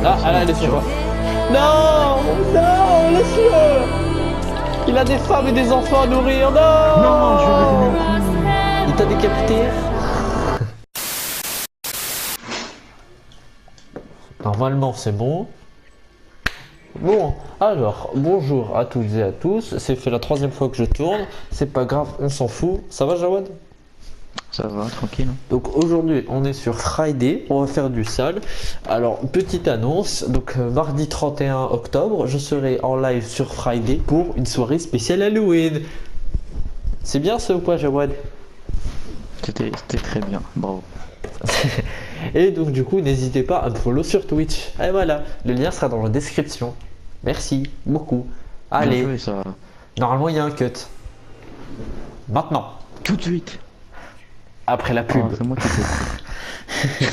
Ah, allez, laisse-moi. Non, non, laisse-le. Il a des femmes et des enfants à nourrir. Non. Non, je vais lui donner un coup. Il t'a décapité. Normalement, c'est bon. Bon, alors, bonjour à toutes et à tous. C'est fait la 3e fois que je tourne. C'est pas grave, on s'en fout. Ça va, Jawad? Ça va, tranquille. Donc aujourd'hui, on est sur Friday. On va faire du sale. Alors, petite annonce. Donc, mardi 31 octobre, je serai en live sur Friday pour une soirée spéciale Halloween. C'est bien ça ou pas, Jawad? C'était très bien, bravo. Et donc, du coup, n'hésitez pas à me follow sur Twitch. Et voilà, le lien sera dans la description. Merci beaucoup. Bien Allez, joué, ça. normalement, il y a un cut. Maintenant, Tout de suite. après la pub. Oh, c'est moi qui fais.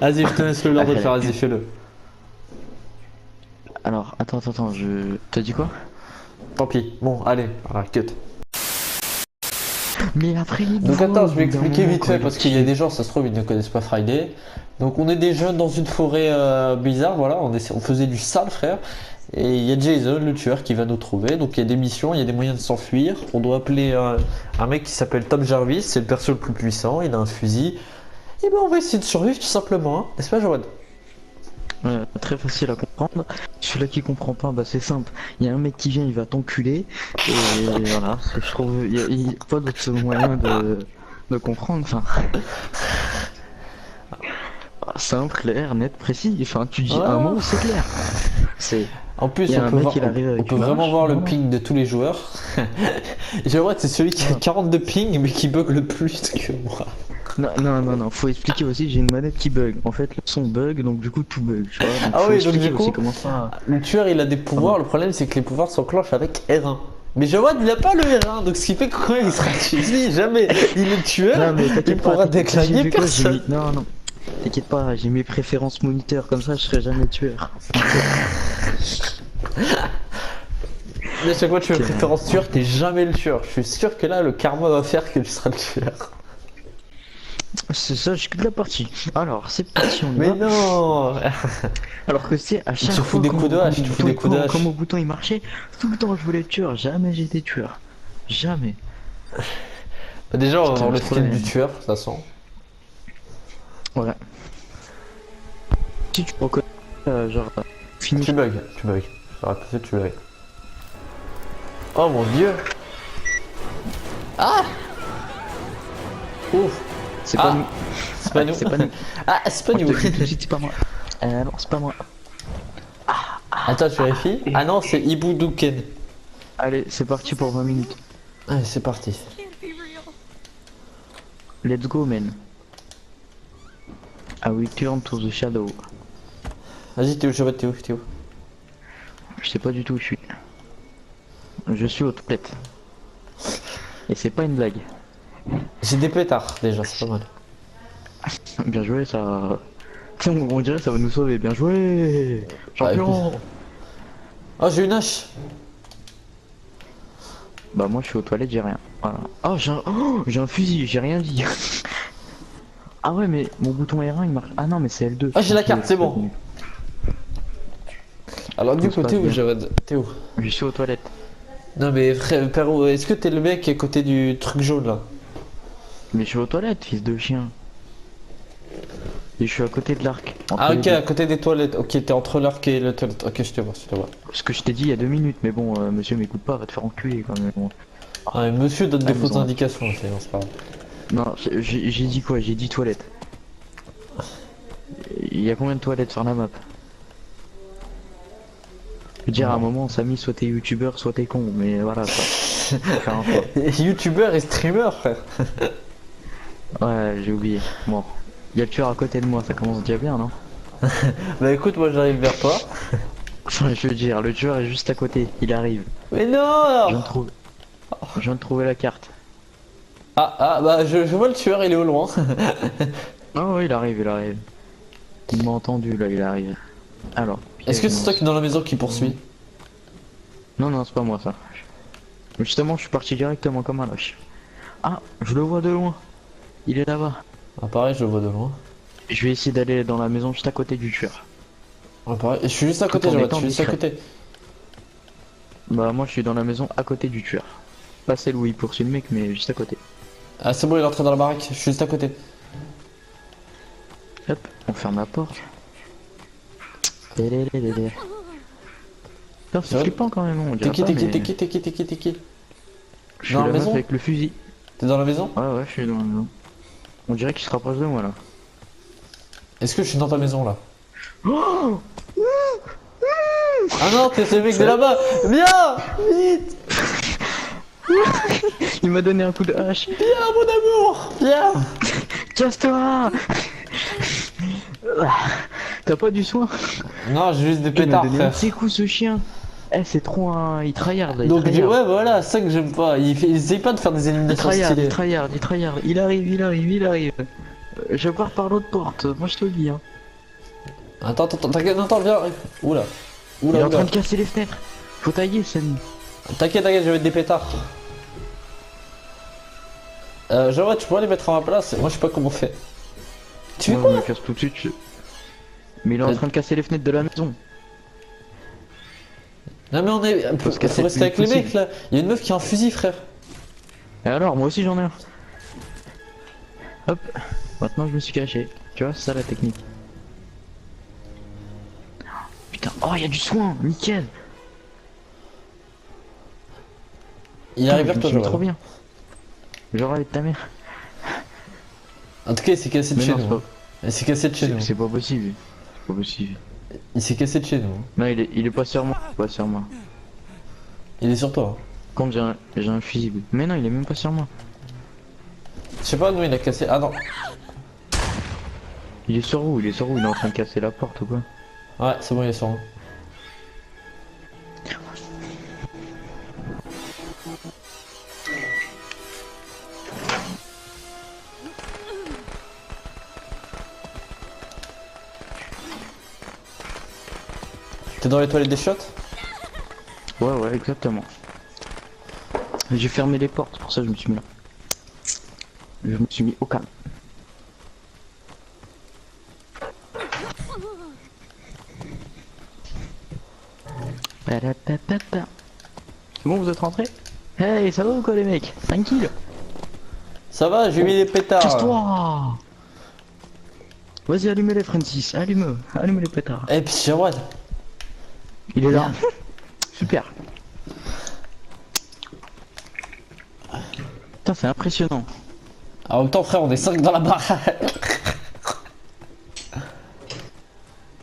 Vas-y, je te laisse le l'ordre de faire, vas-y, fais-le. Alors, attends, je... T'as dit quoi? Tant pis. Bon, allez, voilà, cut. Mais après, Donc attends, je vais expliquer vite fait parce qu'il y a des gens, ça se trouve, ils ne connaissent pas Friday. Donc on est des jeunes dans une forêt bizarre, voilà, on faisait du sale, frère. Et il y a Jason, le tueur, qui va nous trouver. Donc il y a des missions, il y a des moyens de s'enfuir. On doit appeler un mec qui s'appelle Tom Jarvis, c'est le perso le plus puissant, il a un fusil. Et ben on va essayer de survivre tout simplement, hein. N'est-ce pas, Joanne? Ouais, très facile à comprendre. Celui-là qui comprend pas, bah c'est simple. Il y a un mec qui vient, il va t'enculer. Et voilà, je trouve, il y a pas d'autre moyen de comprendre. Enfin, simple, clair, net, précis. Enfin, tu dis un mot, c'est clair. C'est. En plus, Il y a on un peut, mec, voir, il arrive avec on peut une vraiment hache, voir le voilà. ping de tous les joueurs. Jawad, c'est celui qui a 42 ping mais qui bug le plus que moi. Non, faut expliquer aussi, j'ai une manette qui bug. En fait, le son bug, donc du coup tout bug, tu vois. Donc, Ah faut oui, donc expliquer du aussi coup, comment ça. le tueur il a des pouvoirs, Ah le problème c'est que les pouvoirs s'enclenchent avec R1. Mais Jawad il a pas le R1, donc ce qui fait que quand il sera tué, si jamais il est tueur, Non, mais il t'inquiète pas, pourra t'inquiète pas, j'ai déclarer vu quoi, personne. Non, t'inquiète pas, j'ai mes préférences moniteur, comme ça je serai jamais tueur. Mais à chaque fois que tu fais Ok. préférence tueur, t'es jamais le tueur. Je suis sûr que là le karma va faire que tu seras le tueur. C'est ça, j'ai que de la partie. Alors, c'est parti, on y Mais va. non. Alors que c'est à chaque te fous fois des coups de hache, tu te fous des coups de hache. quand mon bouton il marchait, tout le temps je voulais être tueur, jamais j'étais tueur. Jamais. Bah, déjà on va Putain, voir le trop skin la du haine. tueur, de toute façon. Ouais. Si tu reconnais, genre, fini. Tu bugs, tu bugs. J'aurais pas fait, tu bugs. Oh mon dieu. Ah. Ouf. C'est Ah. pas nous. C'est pas nous. C'est pas nous. Ah, c'est pas Je te nous. le dis tout de suite, c'est pas moi. Non, c'est pas moi. Attends, je vérifie. Ah non, c'est Ibuduken. Allez, c'est parti pour 20 minutes. Allez, c'est parti. Let's go, man. I return to the shadow. Vas-y, t'es où, Jawad, t'es où, t'es où? Je sais pas du tout où je suis. Je suis aux toilettes. Et c'est pas une blague. J'ai des pétards déjà, c'est pas mal. Bien joué, ça. Tiens, on dirait ça va nous sauver. Bien joué, champion. Oh, j'ai une hache. Bah moi je suis aux toilettes, j'ai rien. Voilà. Oh, j'ai un fusil, j'ai rien dit. Ah ouais, mais mon bouton R1 il marche. Ah non, mais c'est L2. Ah, j'ai la carte, c'est bon. bon. Alors du Tout se coup, t'es passe où, bien. Jawad? T'es où? Je suis aux toilettes. Non mais frère, Perro, est-ce que t'es le mec qui est à côté du truc jaune là? Mais je suis aux toilettes, fils de chien. Et je suis à côté de l'arc. entre Ah les ok, deux. à côté des toilettes. Ok, t'es entre l'arc et la toilette. Ok, je te vois, je te vois. Ce que je t'ai dit il y a 2 minutes, mais bon, monsieur m'écoute pas, va te faire enculer quand même. Bon. Ah, mais monsieur donne des Ah, fausses ils ont- indications, c'est pas grave. Non, j'ai dit quoi? J'ai dit toilettes. Il y a combien de toilettes sur la map? Je veux dire, à un moment, Samy, soit t'es youtubeur, soit t'es con, mais voilà, quoi. Faut faire un choix. Youtubeur et streamer, frère. Ouais, j'ai oublié. Bon. Il y a le tueur à côté de moi, ça commence déjà bien, non? Bah écoute, moi j'arrive vers toi. Enfin, je veux dire, le tueur est juste à côté, il arrive. Mais Je non! viens de trouver, je viens de trouver la carte. Ah, bah je vois le tueur, il est au loin. Oh, ouais, il arrive, il arrive. Il m'a entendu, là, il arrive. Alors. Est-ce que c'est piège, toi qui est dans la maison qui poursuit? non, c'est pas moi, ça. Justement, je suis parti directement comme un lâche. Ah, je le vois de loin. Il est là-bas. Ah pareil, je le vois de loin. Je vais essayer d'aller dans la maison juste à côté du tueur. Ouais, pareil. Et je suis juste à côté, Tout en je étant suis juste à discret. côté. Bah moi je suis dans la maison à côté du tueur. Pas celle où il poursuit le mec, mais juste à côté. Ah, c'est bon, il est entré dans la baraque, je suis juste à côté. Hop, on ferme la porte. Délélélélé. Putain, c'est flippant quand même, on T'es dirait qui, pas, t'es qui, mais... t'es qui, t'es qui, t'es qui, t'es qui? Je suis Dans la la meuf maison? avec le fusil. T'es dans la maison? Ouais, je suis dans la maison. On dirait qu'il se rapproche de moi là. Est-ce que je suis dans ta maison là? Oh, Ah non, t'es ce mec de là-bas! Viens! Vite! il m'a donné un coup de hache. Viens, mon amour! Viens! Casse-toi. T'as pas du soin? Non, j'ai juste des Il m'a pétards, donné un frère. de ses coups ce chien. Eh, c'est trop un... Il tryhard là, il Donc, tryhard. ouais, voilà, ça que j'aime pas. Il essaye pas de faire des Il éliminations tryhard, stylées. il tryhard, il tryhard. Il arrive, il arrive, il arrive. Je pars par l'autre porte, moi je te le dis. Hein. Attends, t'inquiète, attends, viens. Oula. Il est Oula, en train oula. de casser les fenêtres. Faut tailler, Samy. T'inquiète, je vais mettre des pétards. Genre, tu pourrais les mettre à ma place. Moi, je sais pas comment on fait. Tu fais Ouais, quoi? on me casse tout de suite. Mais il est en train de casser les fenêtres de la maison. Non, mais on est. Faut se Faut casser le rester plus avec les possible. mecs là. Il y a une meuf qui a un fusil, frère. Et alors, moi aussi j'en ai un. Hop, maintenant je me suis caché. Tu vois, c'est ça la technique. Putain, oh, il y a du soin, nickel. Il Putain, arrive je vers me toi, suis mis trop Joël. bien. Genre avec ta mère. En tout cas, il s'est cassé de Mais chez non, c'est nous. pas, Il s'est cassé de chez nous. c'est pas possible. C'est pas possible. Il s'est cassé de chez nous. Non, il est pas sur moi. Pas sur moi. Il est sur toi. Quand j'ai un fusible. Mais non, il est même pas sur moi. Je sais pas, nous, il a cassé. Ah non. Il est sur où? Il est sur où? Il est en train de casser la porte ou quoi? Ouais, c'est bon, il est sur nous. T'es dans les toilettes des shots? Ouais, exactement. J'ai fermé les portes, pour ça je me suis mis là. Je me suis mis au calme. C'est bon, vous êtes rentrés? Hey, ça va ou quoi les mecs? Tranquille. Ça va, j'ai mis des pétards. Casse-toi. Vas-y, allumez-les Francis, allume les pétards. Eh, puis Jawad. Il est là. Super. Putain, c'est impressionnant. En même temps, frère, on est 5 dans la baraque.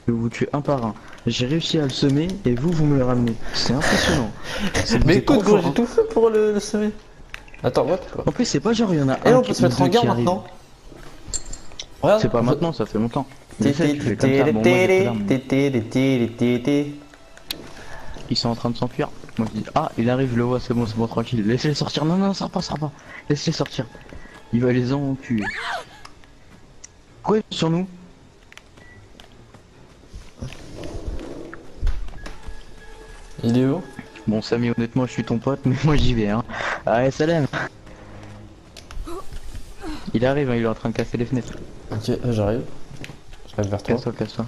Je vais vous tuer un par un. J'ai réussi à le semer et vous me le ramenez. C'est impressionnant. Mais Vous êtes écoute, trop gros, fort, j'ai hein. tout fait pour le semer. Attends, what? En plus, c'est pas genre il y en a Et un on qui- peut se mettre ou en deux guerre qui arrivent. maintenant. Regarde. C'est pas maintenant, ça fait longtemps. Mais ça, tu fais comme ça. Bon, moi, j'ai plus d'armes. Ils sont en train de s'enfuir. Moi je dis ah il arrive, je le vois, c'est bon, tranquille. Laissez-les sortir. Non, ça repart. Laissez-les sortir. Il va les enculer. Quoi il est sur nous? Il est où? Bon Samy, honnêtement je suis ton pote, mais moi j'y vais hein. Allez salam. Il arrive, hein, il est en train de casser les fenêtres. Ok, j'arrive. J'arrive vers toi. Casse-toi.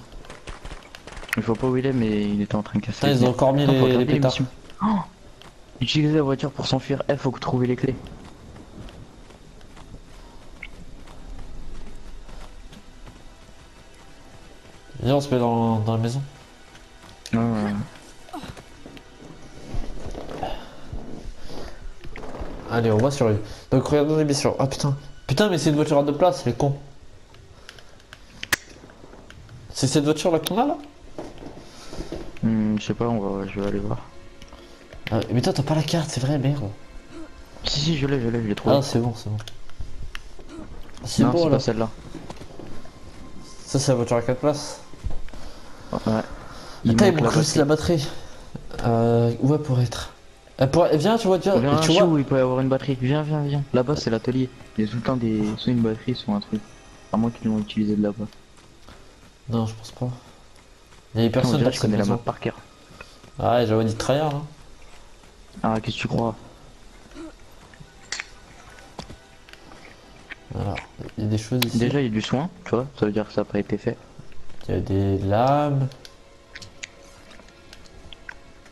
Je vois pas où il est, mais il était en train de casser Putain, les ils ont fenêtres. encore mis Attends, faut les regarder pétards. l'émission. Oh, utiliser la voiture pour s'enfuir. Faut que trouver les clés. Viens, on se met dans la maison. Ouais. Allez, on va sur lui. Donc, regardons l'émission. Ah putain. Putain, mais c'est une voiture à deux places, les cons. C'est cette voiture là qu'on a là? Je sais pas, je vais aller voir. Mais toi, t'as pas la carte, c'est vrai, merde. Si, je l'ai trouvé. Ah, c'est bon, c'est bon. C'est Non, bon c'est là. pas celle-là. Ça, c'est la voiture à 4 places. Ouais. Attends, il manque manque juste la batterie. Où elle pourrait être? Viens, tu vois, Viens, tu je sais vois. où il peut y avoir une batterie. Viens. Là-bas, c'est l'atelier. Il y a tout le temps soit une batterie, soit un truc. À moins qu'ils l'ont utilisé de là-bas. Non, je pense pas. Il y avait Putain, on personne dirait dans que je cette connais la maison. map par cœur. Ah, ouais, j'avais dit tryhard, hein. Ah, qu'est-ce que tu crois? Alors, il y a des choses ici. Déjà, il y a du soin, tu vois. Ça veut dire que ça n'a pas été fait. Il y a des lames.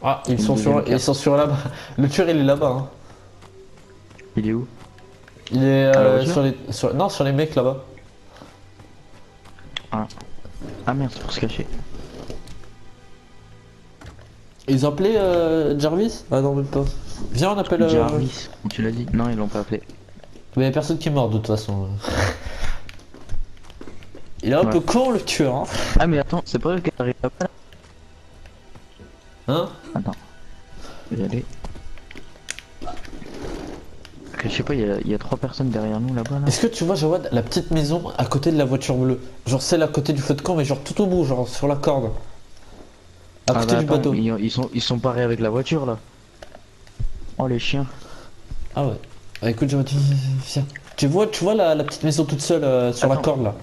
Ah, Une deuxième ils carte. sont sur là-bas. Le tueur, il est là-bas. Hein. Il est où? Il est À la voiture sur les... Non, sur les mecs là-bas. Ah. Ah merde, c'est pour se cacher. Ils ont appelé Jarvis? Ah non, même pas. Viens, on appelle... Jarvis, tu l'as dit? Non, ils l'ont pas appelé. Mais y a personne qui est mort de toute façon. Il est un Ouais. peu con le tueur. Hein, Ah mais attends, c'est pas vrai qu'elle arrive pas là. hein. Attends. Je vais y aller. Je sais pas, il y a 3 personnes derrière nous là-bas là. Est-ce que tu vois, Jawad, la petite maison à côté de la voiture bleue? Genre celle à côté du feu de camp, mais genre tout au bout, genre sur la corde. À Ah côté bah du attends, bateau. ils sont parés avec la voiture là. Oh les chiens. Ah ouais. Bah écoute, Jawad, viens. Tu vois la petite maison toute seule sur la Attends. corde là?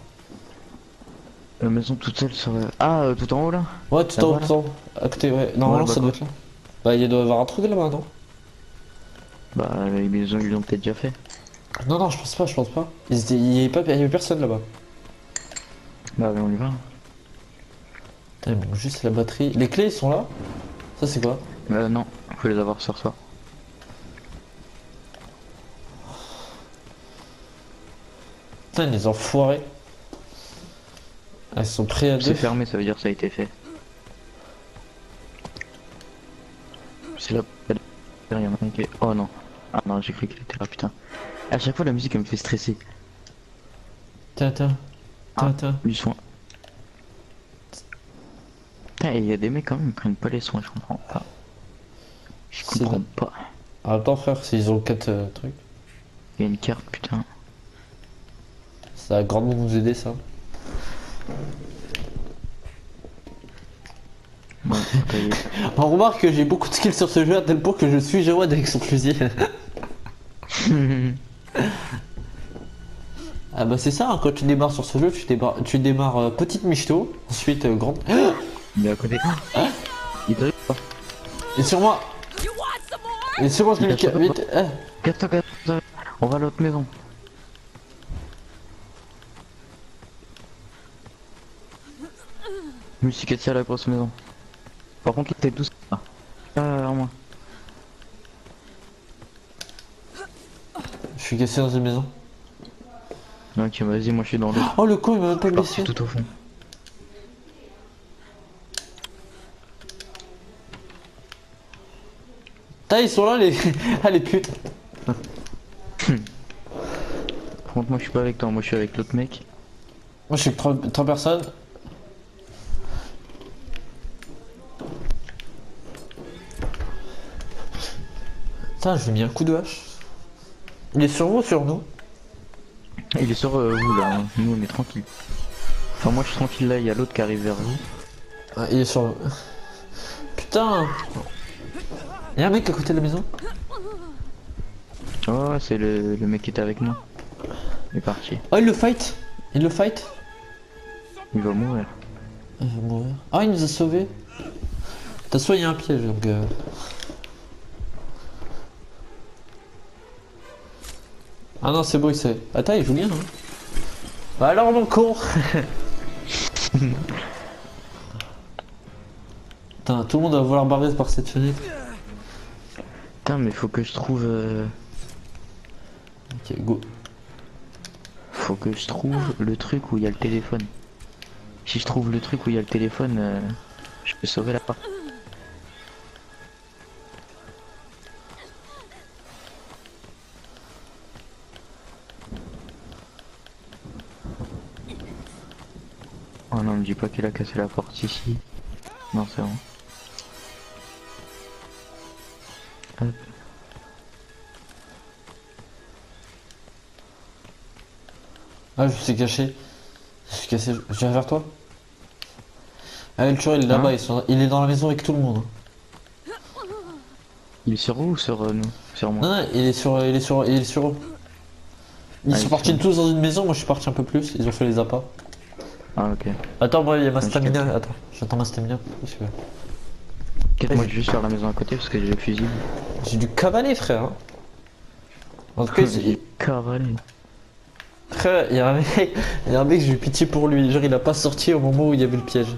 La maison toute seule sur tout en haut là. Ouais, tout en haut, Là-bas, tout en haut. À côté, ouais. Normalement, bah, ça doit être là. Bah, il doit y avoir un truc là-bas, non? Bah ils l'ont peut-être déjà fait. Non, non, je pense pas, je pense pas. Il y avait personne là-bas. Bah on y va. Putain, il manque juste la batterie. Les clés, ils sont là? Ça, c'est quoi? Non, faut les avoir sur soi. Putain, les enfoirés. Ah, ils sont prêts à C'est deux. fermé, ça veut dire que ça a été fait. C'est là. Il y en a un qui est... Oh non. Ah non, j'ai cru qu'il était là, putain. À chaque fois la musique elle me fait stresser. Tiens, tiens. Tiens, tiens. Du soin. Putain, il y a des mecs quand même qui prennent pas les soins, je comprends pas. Je C'est comprends bon. pas. En même temps, frère, s'ils ont 4 trucs, Il y a une carte, putain. ça va grandement nous aider, ça. Bon, ça y est. On remarque que j'ai beaucoup de skills sur ce jeu à tel point que je suis Jawad avec son fusil. Ah bah c'est ça, hein, quand tu démarres sur ce jeu, tu démarres petite michto, ensuite grande. Il est à côté. Il t'arrive pas. Et sur moi. Et sur moi, je Il l'ai t'a mis vite. Casse-toi. On va à l'autre maison. Je me suis cassé à la grosse maison. Par contre, t'es tous là. Derrière moi. Je suis cassé dans une maison. Ok, vas-y, moi je suis dans l'autre. Oh le con, il m'a même pas Je suis blessé. parti tout au fond. Putain, ils sont là les. Ah les putes. Par contre, moi je suis pas avec toi, moi je suis avec l'autre mec. Moi je suis que 3 personnes. Putain, je lui ai mis un coup de hache. Il est sur vous ou sur nous? Il est sur vous là, hein. Nous on est tranquille. Enfin, moi je suis tranquille là, il y a l'autre qui arrive vers vous. Ah, il est sur vous. Putain. Y'a un mec à côté de la maison? Oh, c'est le mec qui était avec moi. Il est parti. Oh, il le fight. Il le fight. Il va mourir. Il va mourir. Ah, il nous a sauvés. De toute façon, il y a un piège donc. Ah non, c'est beau, il sait. Attends, il joue bien, hein. Bah alors, mon con. Putain, tout le monde va vouloir barrer par cette fenêtre. Putain, mais faut que je trouve. Ok, go. Faut que je trouve le truc où il y a le téléphone. Si je trouve le truc où il y a le téléphone, je peux sauver la part. Oh non, me dis pas qu'il a cassé la porte ici. Non, c'est bon. Hop. Ah, je suis caché. Je suis cassé, je viens vers toi. Ah, le tueur, il est là-bas, Hein il est dans la maison avec tout le monde. Il est sur vous ou sur nous? Sur moi. Non, non, il est sur eux. Ils Ah, sont il est partis sur- tous dans une maison, moi je suis parti un peu plus, ils ont fait les appâts. Ah, ok. Attends, moi il y a ma je stamina, capte. attends, j'attends ma stamina. Parce que Quête, moi je vais juste faire la maison à côté parce que j'ai le fusil. j'ai du cavaler, frère. Hein. En tout cas, J'ai cavalé. frère, il y a un mec, j'ai eu pitié pour lui. Genre, il a pas sorti au moment où il y avait le piège.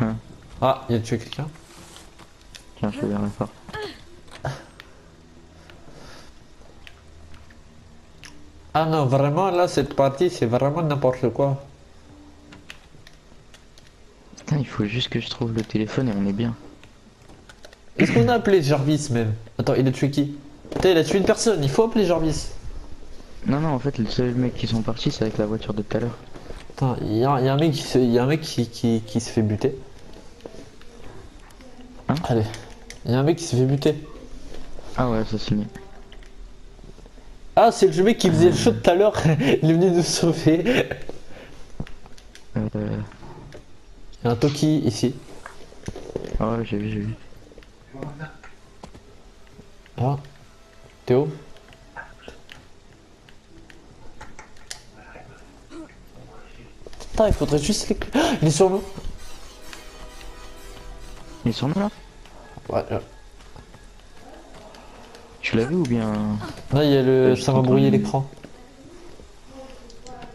Hein. Ah, il a tué quelqu'un. Tiens, je vais bien la faire. Ah non, vraiment, là, cette partie, c'est vraiment n'importe quoi. Putain, il faut juste que je trouve le téléphone et on est bien. Est-ce qu'on a appelé Jarvis même? Attends, il a tué qui? Putain, il a tué une personne, il faut appeler Jarvis. Non, non, en fait, les seuls mecs qui sont partis, c'est avec la voiture de tout à l'heure. Attends, il y a un mec, il y a un mec qui se fait buter. Hein? Allez, il y a un mec qui se fait buter. Ah ouais, ça c'est mieux. Ah, c'est le mec qui faisait le show tout à l'heure, il est venu nous sauver. Euh... Il y a un Toki ici. Ah ouais, j'ai vu, j'ai vu. Ah, Théo. Putain, il faudrait juste les... Ah, il est sur nous. Il est sur nous là? Ouais, Tu l'as vu ou bien... là, il y a le... juste ça m'a en train brouillé de- l'écran.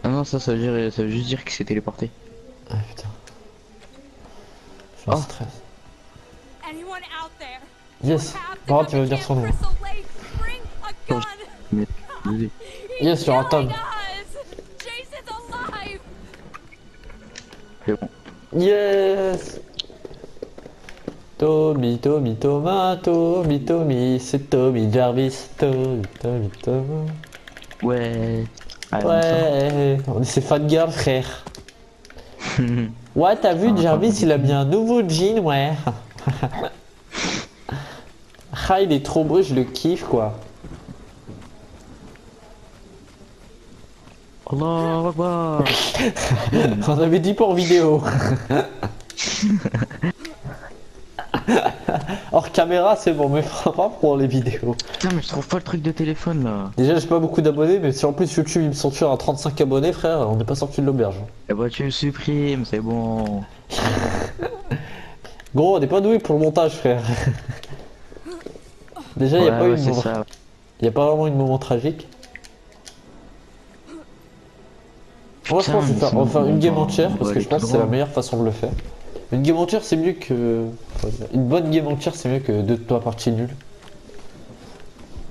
Ah non, ça veut juste dire qu'il s'est téléporté. Ah putain. Je me Oh. stresse. Anyone out there? Yes, Have to par contre, tu come vas to venir sur Camp nous. Crystal Lake. Bring a gun. Mais... Désolé. Yes, sur un Killing table. us. Jason's alive. C'est bon. Yes. Tommy, Tommy, Thomas, Tommy, Tommy, c'est Tommy Jarvis, Tommy, Tommy, Thomas. Ouais. Ah, Ouais, on est ses fan girls, frère. bon Ouais, t'as vu, Ah, Jarvis, attends. il a mis un nouveau jean, ouais. Ah, il est trop beau, je le kiffe, quoi. Allah Akbar. On avait dit pour vidéo. Hors caméra, c'est bon, mais pas pour les vidéos. Putain, mais je trouve pas le truc de téléphone là. Déjà, j'ai pas beaucoup d'abonnés, mais si en plus YouTube il me censure à 35 abonnés, frère, on n'est pas sorti de l'auberge. Eh bah, tu me supprimes, c'est bon. Gros, on n'est pas doué pour le montage, frère. Déjà, il n'y a Ouais, pas eu ouais, de c'est moment... ça. y a pas vraiment eu de moment tragique. Moi, je pense que je vais faire, on va faire une game entière, parce que je pense que c'est la meilleure façon de le faire. Une game entière, c'est mieux que... Une bonne game entière, c'est mieux que 2-3 parties nulles.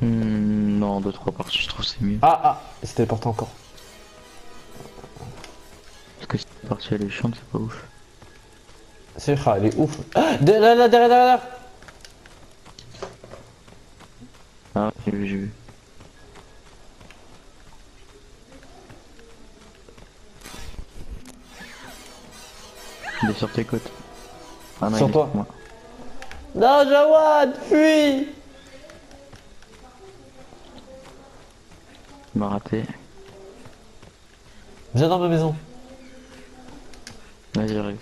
Non, 2-3 parties, je trouve c'est mieux. Ah, c'était important encore. Parce que cette partie elle est chiante, c'est pas ouf. C'est vrai, elle est ouf. Ah, derrière. Ah, j'ai vu, j'ai vu. Il est sur tes côtes. Ah non, Sur il est toi. moi. Non, Jawad, fuis! Il m'a raté. Viens dans ma maison. Vas-y, j'arrive.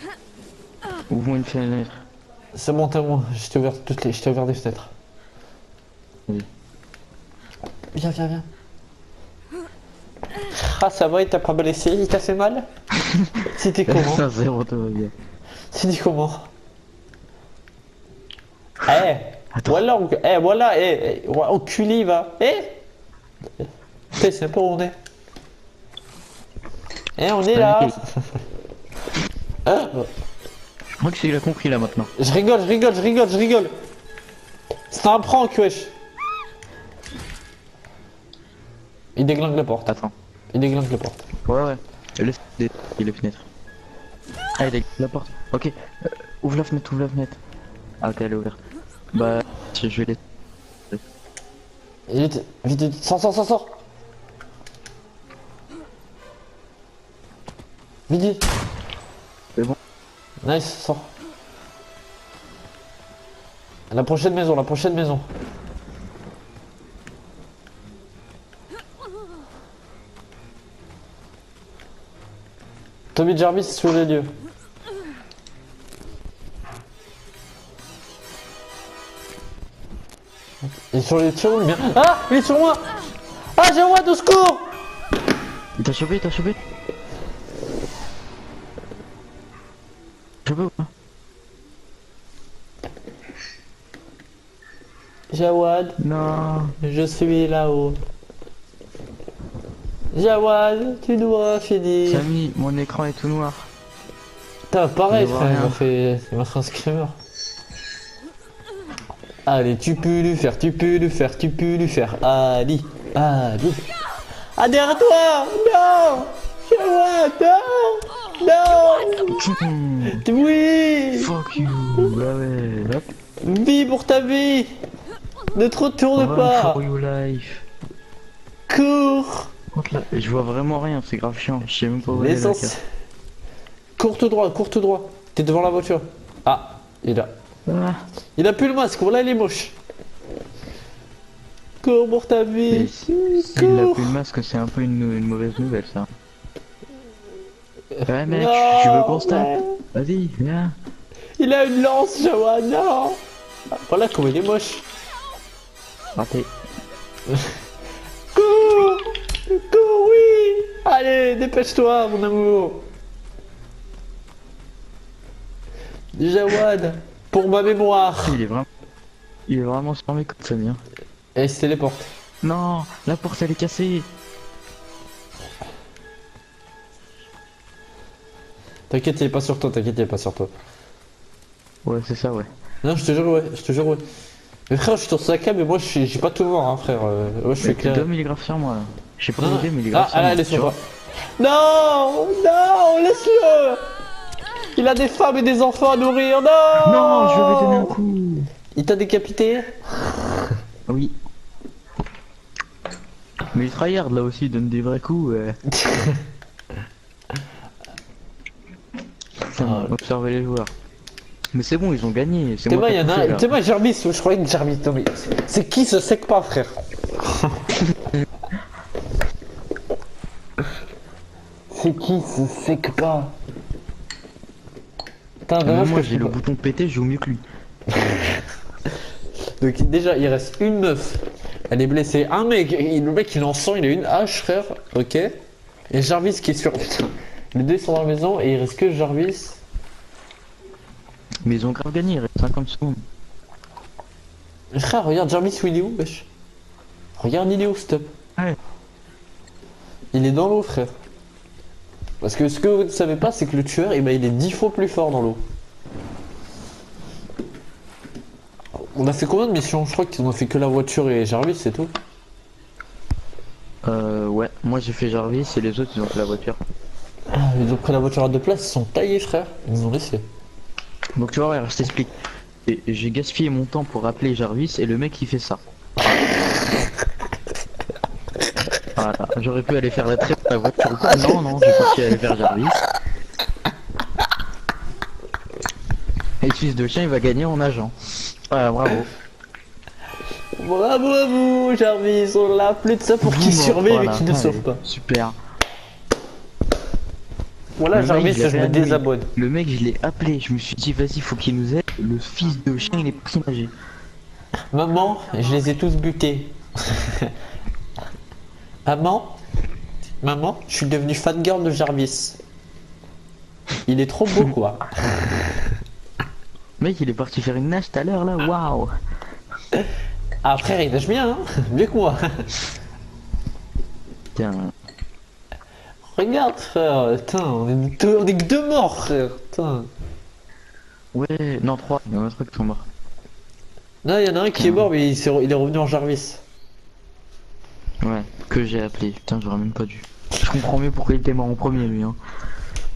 Ouvre-moi une fenêtre. C'est bon, t'es moi. Je t'ai ouvert des fenêtres. Oui. Viens. Ah, ça va, il t'a pas blessé, il t'a fait mal? C'était comment? Ça, zéro, tout va bien. C'était comment? Eh! Attends. Voilà, voilà, enculé, va! Putain, c'est un peu où on est. On est là! Allez. Ah, Je crois que c'est il a compris là maintenant. je rigole! C'est un prank, wesh! Il déglingue la porte. Attends. Il déglingue la porte. Ouais. Laisse les fenêtres. Ah, il a la porte. Ok. Ouvre la fenêtre, Ah, ok, elle est ouverte. Bah, je vais les. Vite, sors! Vite! C'est bon. Nice, sors. La prochaine maison. Tommy Jarvis sur les lieux. Il est sur les tirs, bien. Ah, il est sur moi! Ah, Jawad, au secours! Il t'a chopé Chopé ou pas? Jawad, Non. je suis là-haut. Jawad, tu dois finir. Samy, mon écran est tout noir. Putain, pareil, Je vois frère, rien. il m'a fait un screamer. Allez, tu peux le faire, tu peux le faire, tu peux le faire. Allez, allez. Ah, derrière toi! Non! Shawan, non! Non! Oui! Fuck you. Bah ouais, hop. Vis pour ta vie! Ne te retourne Run pas! for your life. Cours! Contre là, je vois vraiment rien, c'est grave chiant. Je sais même pas où aller la L'essence. carte. Cours tout droit, cours tout droit. T'es devant la voiture. Ah, il a. Ah. Il a plus le masque, voilà il est moche. Cours pour ta Mais vie. s'il a Cours. plus le masque, c'est un peu une mauvaise nouvelle ça. Ouais mec, Non, tu veux qu'on se tape? ouais. Vas-y, viens. Il a une lance, Shawan, non. Ah, voilà comment il est moche. Raté. Cours. Cours, oui. Allez, dépêche-toi, mon amour. Jawad, pour ma mémoire. Il est vraiment sur mes côtes, Samir. Et il se téléporte. Non, la porte elle est cassée. T'inquiète, il est pas sur toi, t'inquiète, il est pas sur toi. Ouais, c'est ça, ouais. Non, je te jure, ouais, je te jure, ouais. Mais frère, je suis sur sa cam, mais moi, j'ai pas tout voir, hein, frère. Ouais, je suis clair. Dom il est grave sur moi là. Je sais pas Non, où il est, mais il est ah, grave sur ah, moi. elle est sur tu toi. vois. Non, non, laisse-le. Il a des femmes et des enfants à nourrir, non. Non, je lui avais donné un coup. Il t'a décapité. Oui. Mais il tryhard là aussi, il donne des vrais coups. Putain, observez les joueurs. Mais c'est bon, ils ont gagné. C'est moi Théma, qui il y ai en a poussé, un. là. Théma, Jarvis, je croyais que Jarvis. Non, mais c'est qui ce sec pas, frère? C'est qui ce sec pas? Putain, Même dommage moi que je j'ai le peux pas. bouton pété, je joue mieux que lui. Donc déjà, il reste une meuf. Elle est blessée. Un mec, le mec il en sent, il a une hache, frère. Ok. Et Jarvis qui est sur. Putain. Les deux sont dans la maison et il reste que Jarvis. Mais ils ont grave gagné, il reste 50 secondes. Frère, regarde Jarvis où il est où, wesh? Regarde, il est où, stop. Ouais. Il est dans l'eau, frère. Parce que ce que vous ne savez pas, c'est que le tueur, eh ben, il est 10 fois plus fort dans l'eau. On a fait combien de missions? Je crois qu'on a fait que la voiture et Jarvis, c'est tout. Ouais, moi j'ai fait Jarvis et les autres ils ont fait la voiture. Ah, ils ont pris la voiture à deux places, ils sont taillés, frère. Ils nous ont laissé. Donc tu vois, regarde, je t'explique. J'ai gaspillé mon temps pour appeler Jarvis et le mec il fait ça. Voilà, j'aurais pu aller faire la traite de la voiture ou pas. Non, non, j'ai pas pu aller faire Jarvis. Et le fils de chien il va gagner en nageant. Voilà, bravo. Bravo à vous, Jarvis. On l'a appelé de ça pour qu'il survive et qu'il ne sauve pas. Super. Voilà, Le Jarvis, mec, il a je me réanimé. désabonne. Le mec, je l'ai appelé, je me suis dit, vas-y, faut qu'il nous aide. Le fils de chien, il est parti nager. Maman, je les ai tous butés. Maman, je suis devenu fan girl de Jarvis. Il est trop beau, quoi. Le mec, il est parti faire une nage tout à l'heure, là, waouh. Ah, frère, il nage bien, hein. Mieux que moi. Tiens, Regarde, frère. Putain, on est que deux morts, frère. Putain. ouais, non, 3, il y en a 3 qui sont morts. Non, il y en a un qui est mort, mais il est revenu en Jarvis. Ouais, que j'ai appelé, putain, j'aurais même pas dû. Je comprends mieux pourquoi il était mort en premier, lui, hein.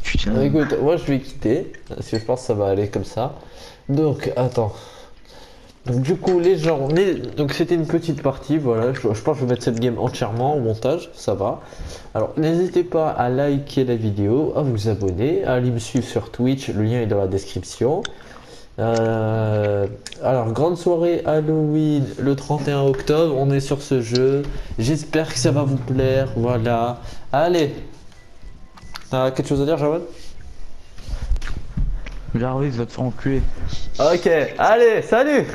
Putain. Écoute, moi je vais quitter, parce que je pense que ça va aller comme ça. Donc, attends. Donc, du coup, les gens, donc c'était une petite partie, voilà. Je pense que je vais mettre cette game entièrement au montage, ça va. Alors, n'hésitez pas à liker la vidéo, à vous abonner, à aller me suivre sur Twitch, le lien est dans la description. Alors, grande soirée Halloween le 31 octobre, on est sur ce jeu. J'espère que ça va vous plaire, voilà. Allez, t'as quelque chose à dire, Jawad? Jarvis va te faire enculer. Ok, allez, salut.